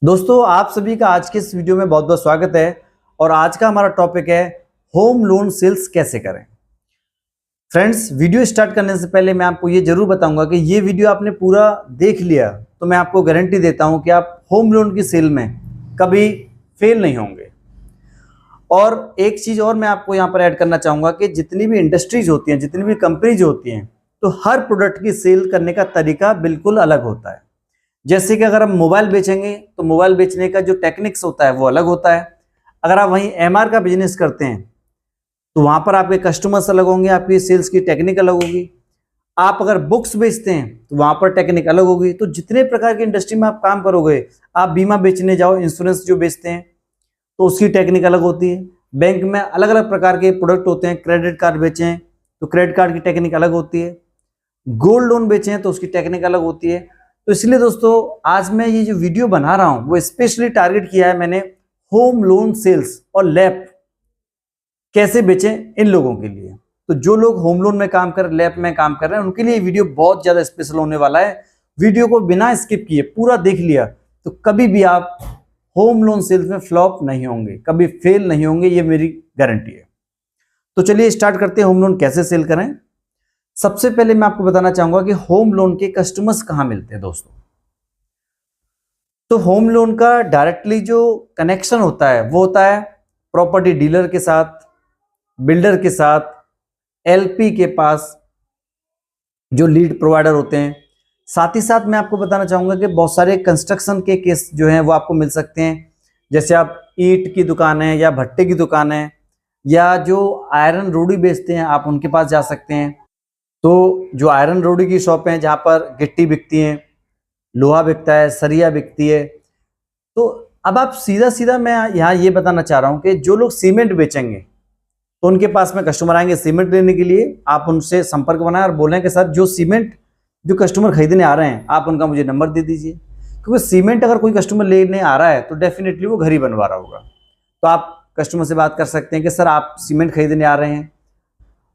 दोस्तों आप सभी का आज के इस वीडियो में बहुत बहुत स्वागत है। और आज का हमारा टॉपिक है होम लोन सेल्स कैसे करें। फ्रेंड्स, वीडियो स्टार्ट करने से पहले मैं आपको ये जरूर बताऊंगा कि ये वीडियो आपने पूरा देख लिया तो मैं आपको गारंटी देता हूं कि आप होम लोन की सेल में कभी फेल नहीं होंगे। और एक चीज और मैं आपको यहाँ पर ऐड करना चाहूंगा कि जितनी भी इंडस्ट्रीज होती हैं, जितनी भी कंपनीज होती हैं, तो हर प्रोडक्ट की सेल करने का तरीका बिल्कुल अलग होता है। जैसे कि अगर हम मोबाइल बेचेंगे तो मोबाइल बेचने का जो टेक्निक्स होता है वो अलग होता है। अगर आप वहीं एमआर का बिजनेस करते हैं तो वहां पर आपके कस्टमर्स अलग होंगे, आपकी सेल्स की टेक्निक अलग होगी। आप अगर बुक्स बेचते हैं तो वहां पर टेक्निक अलग होगी। तो जितने प्रकार की इंडस्ट्री में आप काम करोगे, आप बीमा बेचने जाओ, इंश्योरेंस जो बेचते हैं तो उसकी टेक्निक अलग होती है। बैंक में अलग अलग प्रकार के प्रोडक्ट होते हैं, क्रेडिट कार्ड बेचें तो क्रेडिट कार्ड की टेक्निक अलग होती है, गोल्ड लोन बेचें तो उसकी टेक्निक अलग होती है। तो इसलिए दोस्तों आज मैं ये जो वीडियो बना रहा हूं वो स्पेशली टारगेट किया है मैंने होम लोन सेल्स और लैप कैसे बेचें इन लोगों के लिए। तो जो लोग होम लोन में काम कर, लैप में काम कर रहे हैं, उनके लिए वीडियो बहुत ज्यादा स्पेशल होने वाला है। वीडियो को बिना स्किप किए पूरा देख लिया तो कभी भी आप होम लोन सेल्स में फ्लॉप नहीं होंगे, कभी फेल नहीं होंगे, ये मेरी गारंटी है। तो चलिए स्टार्ट करते हैं होम लोन कैसे सेल करें। सबसे पहले मैं आपको बताना चाहूंगा कि होम लोन के कस्टमर्स कहां मिलते हैं दोस्तों। तो होम लोन का डायरेक्टली जो कनेक्शन होता है वो होता है प्रॉपर्टी डीलर के साथ, बिल्डर के साथ, एलपी के पास जो लीड प्रोवाइडर होते हैं। साथ ही साथ मैं आपको बताना चाहूंगा कि बहुत सारे कंस्ट्रक्शन के केस जो हैं वो आपको मिल सकते हैं। जैसे आप ईंट की दुकान है या भट्टे की दुकान है या जो आयरन रोडी बेचते हैं, आप उनके पास जा सकते हैं। तो जो आयरन रोडी की शॉप है जहाँ पर गिट्टी बिकती है, लोहा बिकता है, सरिया बिकती है। तो अब आप सीधा सीधा मैं यहाँ ये बताना चाह रहा हूँ कि जो लोग सीमेंट बेचेंगे तो उनके पास में कस्टमर आएंगे सीमेंट लेने के लिए। आप उनसे संपर्क बनाएं और बोलें कि सर जो सीमेंट जो कस्टमर खरीदने आ रहे हैं आप उनका मुझे नंबर दे दीजिए। क्योंकि सीमेंट अगर कोई कस्टमर लेने आ रहा है तो डेफिनेटली वो घर ही बनवा रहा होगा। तो आप कस्टमर से बात कर सकते हैं कि सर आप सीमेंट खरीदने आ रहे हैं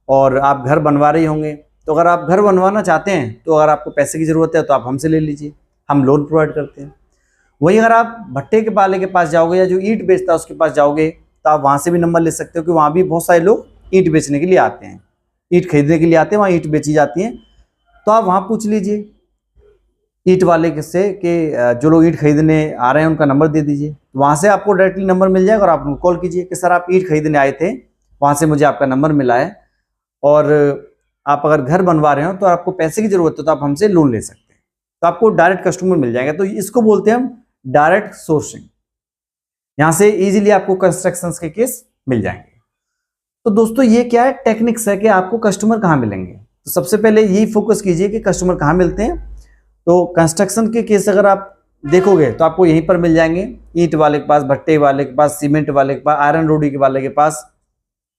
और आप घर बनवा रहे होंगे, तो अगर आप घर बनवाना चाहते हैं तो अगर आपको पैसे की ज़रूरत है तो आप हमसे ले लीजिए, हम लोन प्रोवाइड करते हैं। वहीं अगर आप भट्टे के वाले के पास जाओगे या जो ईंट बेचता है उसके पास जाओगे तो आप वहाँ से भी नंबर ले सकते हो कि वहाँ भी बहुत सारे लोग ईंट बेचने के लिए आते हैं, ईंट खरीदने के लिए आते हैं, वहाँ ईंट बेची जाती हैं। तो आप वहाँ पूछ लीजिए ईंट वाले से कि जो लोग ईंट खरीदने आ रहे हैं उनका नंबर दे दीजिए। वहाँ से आपको डायरेक्टली नंबर मिल जाएगा और आप उनको कॉल कीजिए कि सर आप ईंट खरीदने आए थे, वहाँ से मुझे आपका नंबर मिला है और आप अगर घर बनवा रहे हो तो आपको पैसे की जरूरत है तो आप हमसे लोन ले सकते हैं। तो आपको डायरेक्ट कस्टमर मिल जाएगा। तो इसको बोलते हैं हम डायरेक्ट सोर्सिंग। यहां से इजीली आपको कंस्ट्रक्शन के केस मिल जाएंगे। तो दोस्तों ये क्या है, टेक्निक्स है कि आपको कस्टमर कहां मिलेंगे। तो सबसे पहले यही फोकस कीजिए कि कस्टमर कहां मिलते हैं। तो कंस्ट्रक्शन के केस अगर आप देखोगे तो आपको यहीं पर मिल जाएंगे, ईंट वाले के पास, भट्टे वाले के पास, सीमेंट वाले के पास, आयरन रोडी के वाले के पास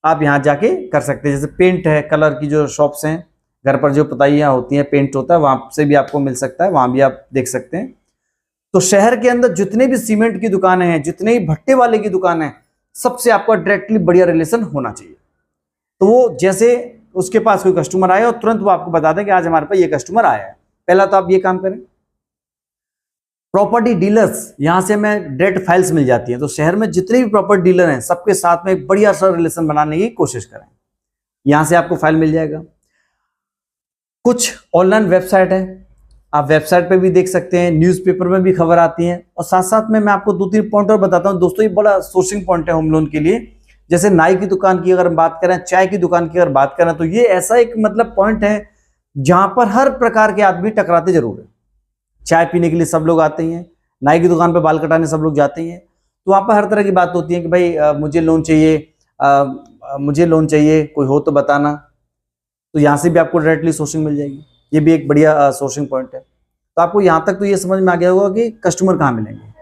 आप यहाँ जाके कर सकते हैं। जैसे पेंट है, कलर की जो शॉप्स हैं, घर पर जो पुताइयाँ होती हैं, पेंट होता है, वहाँ से भी आपको मिल सकता है, वहाँ भी आप देख सकते हैं। तो शहर के अंदर जितने भी सीमेंट की दुकानें हैं, जितने भी भट्टे वाले की दुकान है, सबसे आपका डायरेक्टली बढ़िया रिलेशन होना चाहिए। तो वो जैसे उसके पास कोई कस्टमर आए और तुरंत वो आपको बता दें कि आज हमारे पास ये कस्टमर आया है। पहला तो आप ये काम करें। प्रॉपर्टी डीलर्स, यहां से हमें डायरेक्ट फाइल्स मिल जाती हैं। तो शहर में जितने भी प्रॉपर्टी डीलर हैं सबके साथ में एक बढ़िया सा रिलेशन बनाने की कोशिश करें। यहां से आपको फाइल मिल जाएगा। कुछ ऑनलाइन वेबसाइट है, आप वेबसाइट पे भी देख सकते हैं, न्यूज़पेपर में भी खबर आती है। और साथ साथ में मैं आपको 2-3 पॉइंट और बताता हूं दोस्तों, ये बड़ा सोर्सिंग पॉइंट है होम लोन के लिए। जैसे नाई की दुकान की अगर हम बात करें, चाय की दुकान की अगर बात करें, तो ये ऐसा एक मतलब पॉइंट है जहां पर हर प्रकार के आदमी टकराते जरूर है। चाय पीने के लिए सब लोग आते हैं, नाई की दुकान पे बाल कटाने सब लोग जाते हैं। तो वहाँ पर हर तरह की बात होती है कि भाई मुझे लोन चाहिए, मुझे लोन चाहिए, कोई हो तो बताना। तो यहाँ से भी आपको डायरेक्टली सोर्सिंग मिल जाएगी। ये भी एक बढ़िया सोर्सिंग पॉइंट है। तो आपको यहाँ तक तो ये समझ में आ गया होगा कि कस्टमर कहाँ मिलेंगे।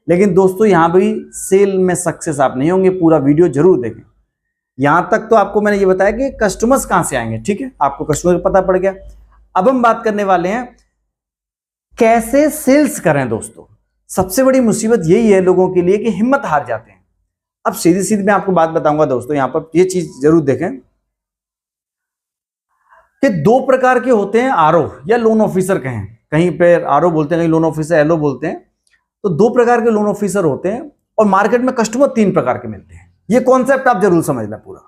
लेकिन दोस्तों यहाँ भी सेल में सक्सेस आप नहीं होंगे, पूरा वीडियो जरूर देखें। यहाँ तक तो आपको मैंने ये बताया कि कस्टमर्स कहाँ से आएंगे, ठीक है, आपको कस्टमर पता पड़ गया। अब हम बात करने वाले हैं कैसे सेल्स करें। दोस्तों सबसे बड़ी मुसीबत यही है लोगों के लिए कि हिम्मत हार जाते हैं। अब सीधी सीधी मैं आपको बात बताऊंगा दोस्तों, यहां पर ये चीज जरूर देखें कि 2 प्रकार के होते हैं आरओ या लोन ऑफिसर कहें, कहीं पे आरओ बोलते हैं, कहीं लोन ऑफिसर एलओ बोलते हैं। तो दो प्रकार के लोन ऑफिसर होते हैं और मार्केट में कस्टमर तीन प्रकार के मिलते हैं। ये कॉन्सेप्ट आप जरूर समझ लें पूरा।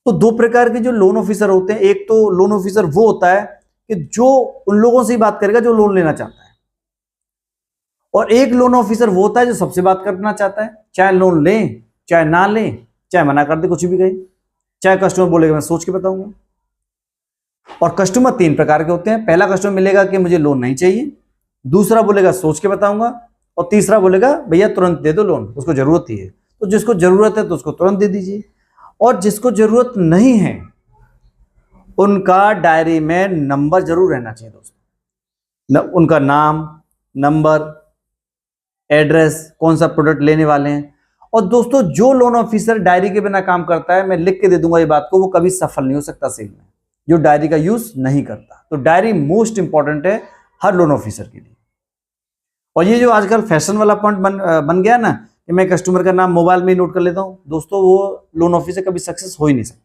तो दो प्रकार के जो लोन ऑफिसर होते हैं, एक तो लोन ऑफिसर वो होता है कि जो उन लोगों से ही बात करेगा जो लोन लेना चाहता है, और एक लोन ऑफिसर वो होता है जो सबसे बात करना चाहता है, चाहे लोन लें चाहे ना लें, चाहे मना कर दे, कुछ भी कहे, चाहे कस्टमर बोलेगा मैं सोच के बताऊंगा। और कस्टमर तीन प्रकार के होते हैं। पहला कस्टमर मिलेगा कि मुझे लोन नहीं चाहिए, दूसरा बोलेगा सोच के बताऊंगा, और तीसरा बोलेगा भैया तुरंत दे दो लोन, उसको जरूरत ही है। तो जिसको जरूरत है तो उसको तुरंत दे दीजिए, और जिसको जरूरत नहीं है उनका डायरी में नंबर जरूर रहना चाहिए दोस्तों, उनका नाम, नंबर, एड्रेस, कौन सा प्रोडक्ट लेने वाले हैं। और दोस्तों जो लोन ऑफिसर डायरी के बिना काम करता है, मैं लिख के दे दूंगा ये बात को, वो कभी सफल नहीं हो सकता सेल में, जो डायरी का यूज नहीं करता। तो डायरी मोस्ट इंपॉर्टेंट है हर लोन ऑफिसर के लिए। और ये जो आजकल फैशन वाला पॉइंट बन गया ना कि मैं कस्टमर का नाम मोबाइल में ही नोट कर लेता हूं, दोस्तों वो लोन ऑफिसर कभी सक्सेस हो ही नहीं सकता।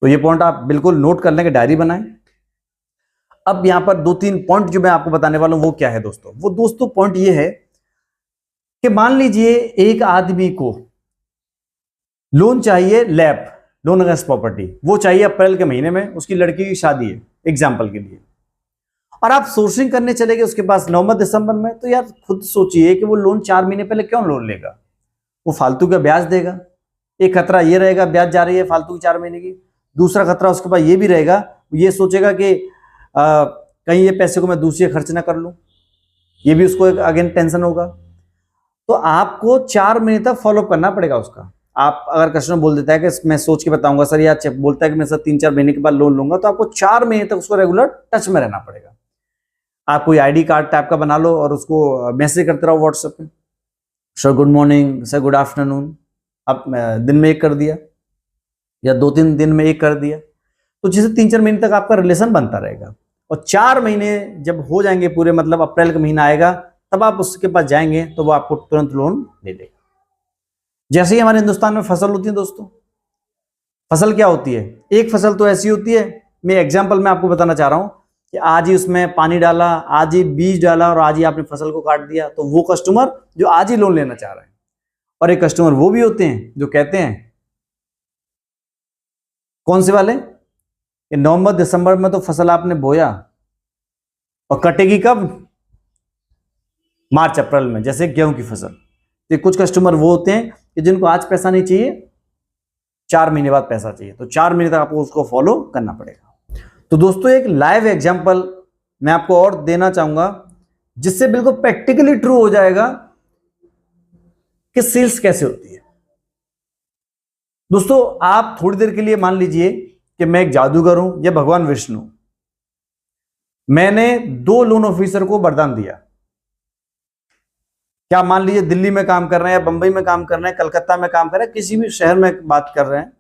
तो ये पॉइंट आप बिल्कुल नोट कर लें कि डायरी बनाएं। अब यहां पर दो तीन पॉइंट जो मैं आपको बताने वाला हूं वो क्या है दोस्तों, वो दोस्तों पॉइंट ये है कि मान लीजिए एक आदमी को लोन चाहिए, लैप लोन अगेंस्ट प्रॉपर्टी, वो चाहिए अप्रैल के महीने में, उसकी लड़की की शादी है एग्जाम्पल के लिए, और आप सोर्सिंग करने चले गए उसके पास नवंबर दिसंबर में, तो यार खुद सोचिए कि वो लोन 4 महीने पहले क्यों लोन लेगा, वो फालतू का ब्याज देगा। एक खतरा ये रहेगा ब्याज जा रही है फालतू की 4 महीने की, दूसरा खतरा उसके पास ये भी रहेगा, ये सोचेगा कि कहीं ये पैसे को मैं दूसरे खर्च ना कर लूं, ये भी उसको अगेन टेंशन होगा। तो आपको 4 महीने तक फॉलोअप करना पड़ेगा उसका। आप अगर कस्टमर बोल देता है कि मैं सोच के बताऊंगा सर, या बोलता है कि मैं सर 3-4 महीने के बाद लोन लूंगा, तो आपको 4 महीने तक उसको रेगुलर टच में रहना पड़ेगा। आप कोई आईडी कार्ड टाइप का बना लो और उसको मैसेज करते रहो व्हाट्सएप पे, sir good morning, sir good afternoon, आप दिन में एक कर दिया या 2-3 दिन में एक कर दिया, तो जिससे 3-4 महीने तक आपका रिलेशन बनता रहेगा। और 4 महीने जब हो जाएंगे पूरे, मतलब अप्रैल का महीना आएगा, तब आप उसके पास जाएंगे तो वो आपको तुरंत लोन दे देगा। जैसे ही हमारे हिंदुस्तान में फसल होती है दोस्तों, फसल क्या होती है, एक फसल तो ऐसी होती है, मैं एग्जांपल में आपको बताना चाह रहा हूं कि आज ही उसमें पानी डाला, आज ही बीज डाला और आज ही आपने फसल को काट दिया, तो वो कस्टमर जो आज ही लोन लेना चाह रहे हैं। और एक कस्टमर वो भी होते हैं जो कहते हैं, कौन से वाले, कि नवंबर दिसंबर में तो फसल आपने बोया और कटेगी कब, मार्च अप्रैल में, जैसे गेहूं की फसल। तो कुछ कस्टमर वो होते हैं कि जिनको आज पैसा नहीं चाहिए, 4 महीने बाद पैसा चाहिए, तो 4 महीने तक आपको उसको फॉलो करना पड़ेगा। तो दोस्तों एक लाइव एग्जांपल मैं आपको और देना चाहूंगा जिससे बिल्कुल प्रैक्टिकली ट्रू हो जाएगा कि सेल्स कैसे होती है। दोस्तों आप थोड़ी देर के लिए मान लीजिए कि मैं एक जादूगर हूं या भगवान विष्णु, मैंने 2 लोन ऑफिसर को वरदान दिया। क्या मान लीजिए दिल्ली में काम कर रहे हैं, बंबई में काम कर रहे हैं, कलकत्ता में काम कर रहे हैं, किसी भी शहर में बात कर रहे हैं,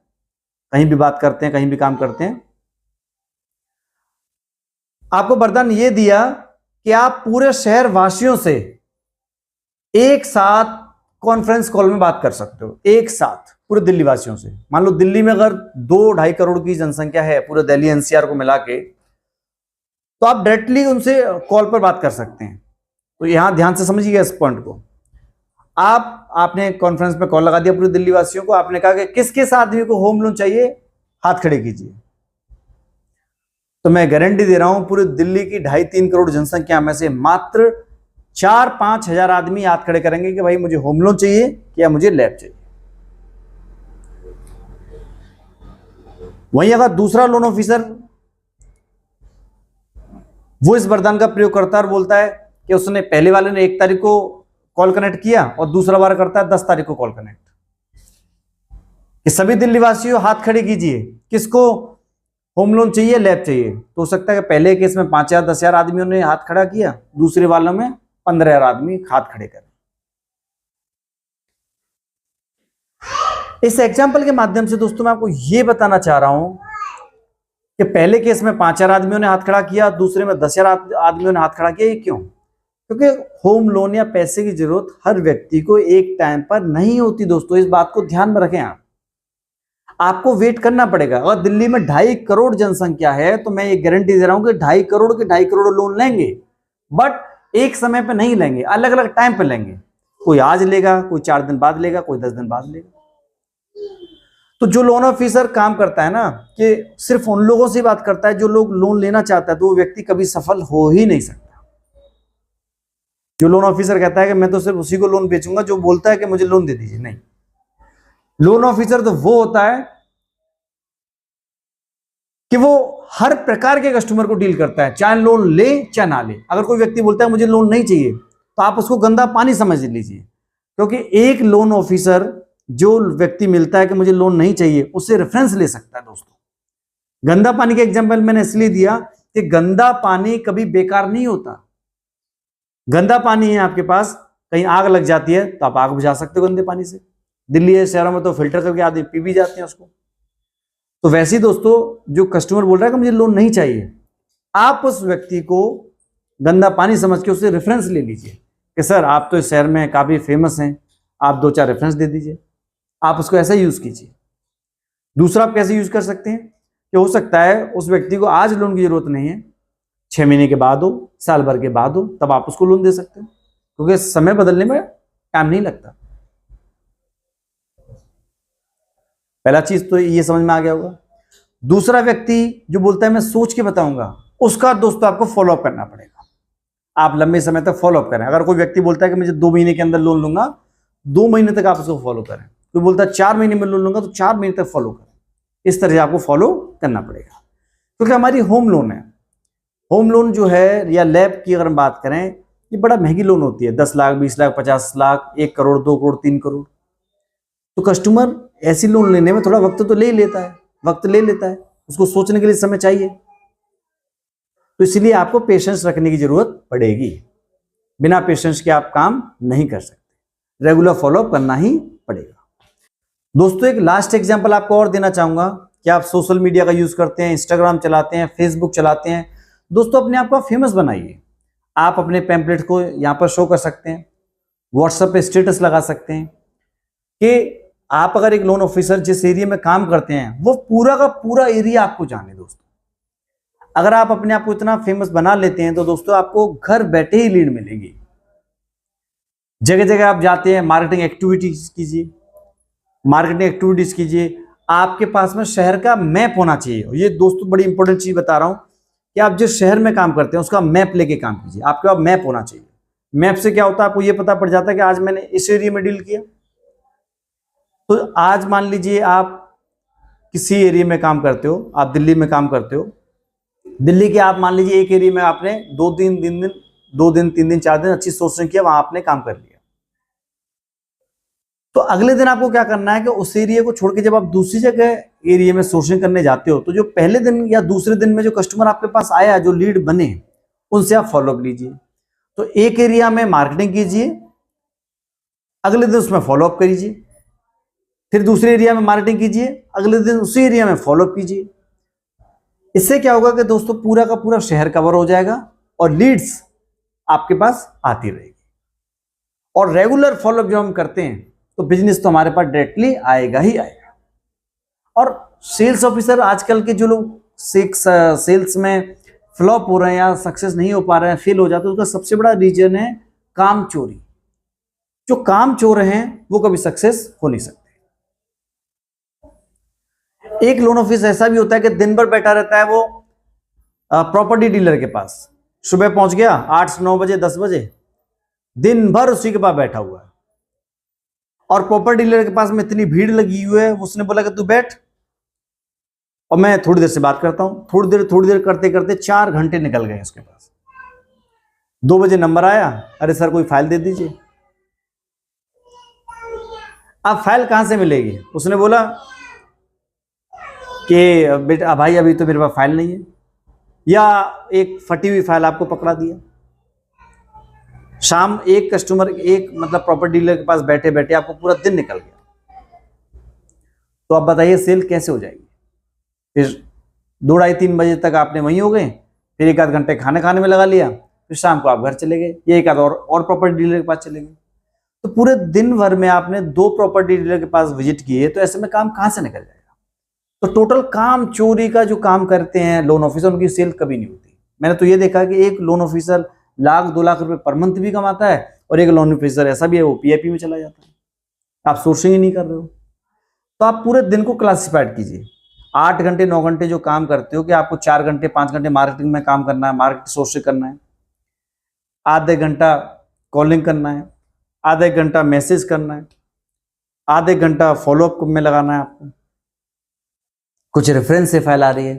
कहीं भी बात करते हैं, कहीं भी काम करते हैं, आपको वरदान ये दिया कि आप पूरे शहर वासियों से एक साथ कॉन्फ्रेंस कॉल में बात कर सकते हो, एक साथ पूरे दिल्ली वासियों से। मान लो दिल्ली में अगर 2-2.5 करोड़ की जनसंख्या है पूरे दिल्ली एनसीआर को मिला के, तो आप डायरेक्टली उनसे कॉल पर बात कर सकते हैं। तो यहां ध्यान से समझिएगा इस पॉइंट को। आपने कॉन्फ्रेंस में कॉल लगा दिया पूरे दिल्ली वासियों को, आपने कहा कि किस किस आदमी को होम लोन चाहिए, हाथ खड़े कीजिए। तो मैं गारंटी दे रहा हूं पूरे दिल्ली की 2.5-3 करोड़ जनसंख्या में से मात्र 4-5 हजार आदमी हाथ खड़े करेंगे कि भाई मुझे होम लोन चाहिए या मुझे लैब चाहिए। वहीं अगर दूसरा लोन ऑफिसर वो इस वरदान का प्रयोग करता है और बोलता है कि उसने पहले वाले ने 1 तारीख को कॉल कनेक्ट किया और दूसरा बार करता है 10 तारीख को कॉल कनेक्ट, कि सभी दिल्ली वासियों हाथ खड़े कीजिए, किसको होम लोन चाहिए, लैब चाहिए। तो हो सकता है कि पहले केस में 5,000 10,000 आदमियों ने हाथ खड़ा किया, दूसरे वालों में 15,000 आदमी हाथ खड़े करें। इस एग्जाम्पल के माध्यम से दोस्तों मैं आपको यह बताना चाह रहा हूं कि पहले केस में 5,000 आदमियों ने हाथ खड़ा किया, दूसरे में 10,000 आदमियों ने हाथ खड़ा किया। ये क्यों? क्योंकि होम लोन या पैसे की जरूरत हर व्यक्ति को एक टाइम पर नहीं होती दोस्तों, इस बात को ध्यान में रखें। आपको वेट करना पड़ेगा। अगर दिल्ली में 2.5 करोड़ जनसंख्या है तो मैं ये गारंटी दे रहा हूं कि 2.5 करोड़ के 2.5 करोड़ लोन लेंगे, बट एक समय पे नहीं लेंगे, अलग अलग टाइम पे लेंगे। कोई आज लेगा, कोई 4 दिन बाद लेगा, कोई 10 दिन बाद लेगा। तो जो लोन ऑफिसर काम करता है ना, कि सिर्फ उन लोगों से बात करता है जो लोग लोन लेना चाहता है, तो वो व्यक्ति कभी सफल हो ही नहीं सकता। जो लोन ऑफिसर कहता है कि मैं तो सिर्फ उसी को लोन बेचूंगा जो बोलता है कि मुझे लोन दे दीजिए, नहीं। लोन ऑफिसर तो वो होता है कि वो हर प्रकार के कस्टमर को डील करता है, चाहे लोन ले चाहे ना ले। अगर कोई व्यक्ति बोलता है मुझे लोन नहीं चाहिए, तो आप उसको गंदा पानी समझ लीजिए, क्योंकि एक लोन ऑफिसर जो व्यक्ति मिलता है कि मुझे लोन नहीं चाहिए, उससे रेफरेंस ले सकता है। दोस्तों, गंदा पानी का एग्जांपल मैंने इसलिए दिया कि गंदा पानी कभी बेकार नहीं होता। गंदा पानी है आपके पास, कहीं आग लग जाती है तो आप आग बुझा सकते हो गंदे पानी से। दिल्ली है शहरों में तो फिल्टर करके आदमी पी भी जाते हैं उसको। तो वैसे ही दोस्तों, जो कस्टमर बोल रहा है कि मुझे लोन नहीं चाहिए, आप उस व्यक्ति को गंदा पानी समझ के उससे रेफरेंस ले लीजिए कि सर आप तो इस शहर में काफी फेमस हैं, आप 2-4 रेफरेंस दे दीजिए। आप उसको ऐसा यूज कीजिए। दूसरा आप कैसे यूज कर सकते हैं कि हो सकता है उस व्यक्ति को आज लोन की जरूरत नहीं है, 6 महीने के बाद हो, साल भर के बाद हो, तब आप उसको लोन दे सकते हो, क्योंकि समय बदलने में टाइम नहीं लगता। पहला चीज तो ये समझ में आ गया होगा। दूसरा व्यक्ति जो बोलता है मैं सोच के बताऊंगा, उसका दोस्तों आपको फॉलोअप करना पड़ेगा। आप लंबे समय तक फॉलोअप करें। अगर कोई व्यक्ति बोलता है कि मुझे 2 महीने के अंदर लोन लूंगा, 2 महीने तक आप उसको फॉलो करें। कोई बोलता है 4 महीने में लोन लूंगा, तो 4 महीने तक फॉलो करें। इस तरह से आपको फॉलो करना पड़ेगा, क्योंकि हमारी होम लोन है। होम लोन जो है या लैब की अगर हम बात करें, ये बड़ा महंगी लोन होती है। 10 लाख, 20 लाख, 50 लाख, 1 करोड़, 2 करोड़, 3 करोड़। तो कस्टमर ऐसी लोन लेने में थोड़ा वक्त तो ले ही लेता है, वक्त ले लेता है, उसको सोचने के लिए समय चाहिए। तो इसलिए आपको पेशेंस रखने की जरूरत पड़ेगी। बिना पेशेंस के आप काम नहीं कर सकते, रेगुलर फॉलोअप करना ही पड़ेगा। दोस्तों, एक लास्ट एग्जांपल आपको और देना चाहूंगा कि आप सोशल मीडिया का यूज करते हैं, इंस्टाग्राम चलाते हैं, फेसबुक चलाते हैं। दोस्तों, अपने आप को फेमस बनाइए। आप अपने पैम्पलेट को यहां पर शो कर सकते हैं, व्हाट्सएप पे स्टेटस लगा सकते हैं कि आप अगर एक लोन ऑफिसर जिस एरिया में काम करते हैं, वो पूरा का पूरा एरिया आपको जाने। दोस्तों, अगर आप अपने आप को इतना फेमस बना लेते हैं, तो दोस्तों आपको घर बैठे ही लीड मिलेगी। जगह जगह आप जाते हैं, मार्केटिंग एक्टिविटीज कीजिए। आपके पास में शहर का मैप होना चाहिए। ये दोस्तों बड़ी इंपॉर्टेंट चीज बता रहा हूं कि आप जिस शहर में काम करते हैं उसका मैप लेके काम कीजिए। आपके पास मैप होना चाहिए। मैप से क्या होता है, आपको ये पता पड़ जाता है कि आज मैंने इस एरिया में डील किया। तो आज मान लीजिए आप किसी एरिया में काम करते हो, आप दिल्ली में काम करते हो। दिल्ली के आप मान लीजिए एक एरिया में आपने 2 दिन 3 दिन 4 दिन अच्छी सोर्सिंग किया, वहां आपने काम कर लिया। तो अगले दिन आपको क्या करना है कि उस एरिया को छोड़ के जब आप दूसरी जगह एरिया में सोर्सिंग करने जाते हो, तो जो पहले दिन या दूसरे दिन में जो कस्टमर आपके पास आया, जो लीड बने, उनसे आप फॉलोअप लीजिए। तो एक एरिया में मार्केटिंग कीजिए, अगले दिन उसमें फॉलोअप कीजिए। फिर दूसरे एरिया में मार्केटिंग कीजिए, अगले दिन उसी एरिया में फॉलोअप कीजिए। इससे क्या होगा कि दोस्तों पूरा का पूरा शहर कवर हो जाएगा और लीड्स आपके पास आती रहेगी। और रेगुलर फॉलोअप जो हम करते हैं, तो बिजनेस तो हमारे पास डायरेक्टली आएगा ही आएगा। और सेल्स ऑफिसर आजकल के जो लोग सेल्स में फ्लॉप हो रहे हैं या सक्सेस नहीं हो पा रहे हैं, फेल हो जाते हैं, उसका सबसे बड़ा रीजन है काम चोरी। जो काम चोर हैं वो कभी सक्सेस हो नहीं सकते। एक लोन ऑफिस ऐसा भी होता है कि दिन भर बैठा रहता है वो प्रॉपर्टी डीलर के पास। सुबह पहुंच गया 8-9 बजे 10 बजे, दिन भर उसी के पास बैठा हुआ है। और प्रॉपर्टी डीलर के पास में इतनी भीड़ लगी हुई है, उसने बोला कि तू बैठ और मैं थोड़ी देर से बात करता हूं। थोड़ी देर करते करते 4 घंटे निकल गए उसके पास। 2 बजे नंबर आया, अरे सर कोई फाइल दे दीजिए। अब फाइल कहां से मिलेगी? उसने बोला कि बेटा भाई अभी तो मेरे पास फाइल नहीं है, या एक फटी हुई फाइल आपको पकड़ा दिया। शाम एक कस्टमर मतलब प्रॉपर्टी डीलर के पास बैठे बैठे आपको पूरा दिन निकल गया। तो आप बताइए सेल कैसे हो जाएगी? फिर 2-2:30-3 बजे तक आपने वहीं हो गए, फिर 1-8 घंटे खाने में लगा लिया, फिर शाम को आप घर चले गए, ये 1-8 और प्रॉपर्टी डीलर के पास चले गए। तो पूरे दिन भर में आपने 2 प्रॉपर्टी डीलर के पास विजिट किए, तो ऐसे में काम कहां से निकल जाएगा? तो टोटल काम चोरी का जो काम करते हैं लोन ऑफिसर, उनकी सेल कभी नहीं होती। मैंने तो ये देखा कि एक लोन ऑफिसर लाख 2 लाख रुपए पर मंथ भी कमाता है, और एक लोन ऑफिसर ऐसा भी है वो PIP में चला जाता है। आप सोर्सिंग ही नहीं कर रहे हो। तो आप पूरे दिन को क्लासिफाइड कीजिए। 8 घंटे 9 घंटे जो काम करते हो कि आपको 4 घंटे 5 घंटे मार्केटिंग में काम करना है, मार्केट सोर्सिंग करना है, आधे घंटा कॉलिंग करना है, आधे घंटा मैसेज करना है, आधे घंटा फॉलोअप में लगाना है आपको, कुछ रेफरेंस से फाइल आ रही है।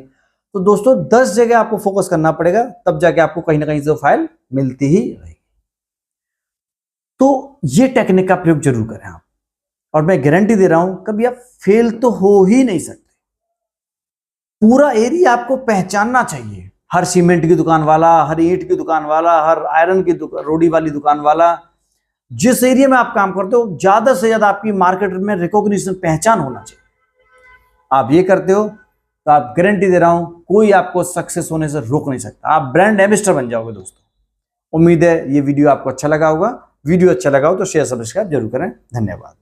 तो दोस्तों 10 जगह आपको फोकस करना पड़ेगा, तब जाके आपको कहीं ना कहीं से फाइल मिलती ही रहेगी। तो ये टेक्निक का प्रयोग जरूर करें आप, और मैं गारंटी दे रहा हूं कभी आप फेल तो हो ही नहीं सकते। पूरा एरिया आपको पहचानना चाहिए, हर सीमेंट की दुकान वाला, हर ईंट की दुकान वाला, हर आयरन की रोडी वाली दुकान वाला, जिस एरिया में आप काम करते हो ज्यादा से ज्यादा आपकी मार्केट में रिकॉग्निशन, पहचान होना चाहिए। आप ये करते हो तो आप गारंटी दे रहा हूं कोई आपको सक्सेस होने से रोक नहीं सकता। आप ब्रांड एम्बेसडर बन जाओगे दोस्तों। उम्मीद है ये वीडियो आपको अच्छा लगा होगा। वीडियो अच्छा लगा हो तो शेयर सब्सक्राइब जरूर करें। धन्यवाद।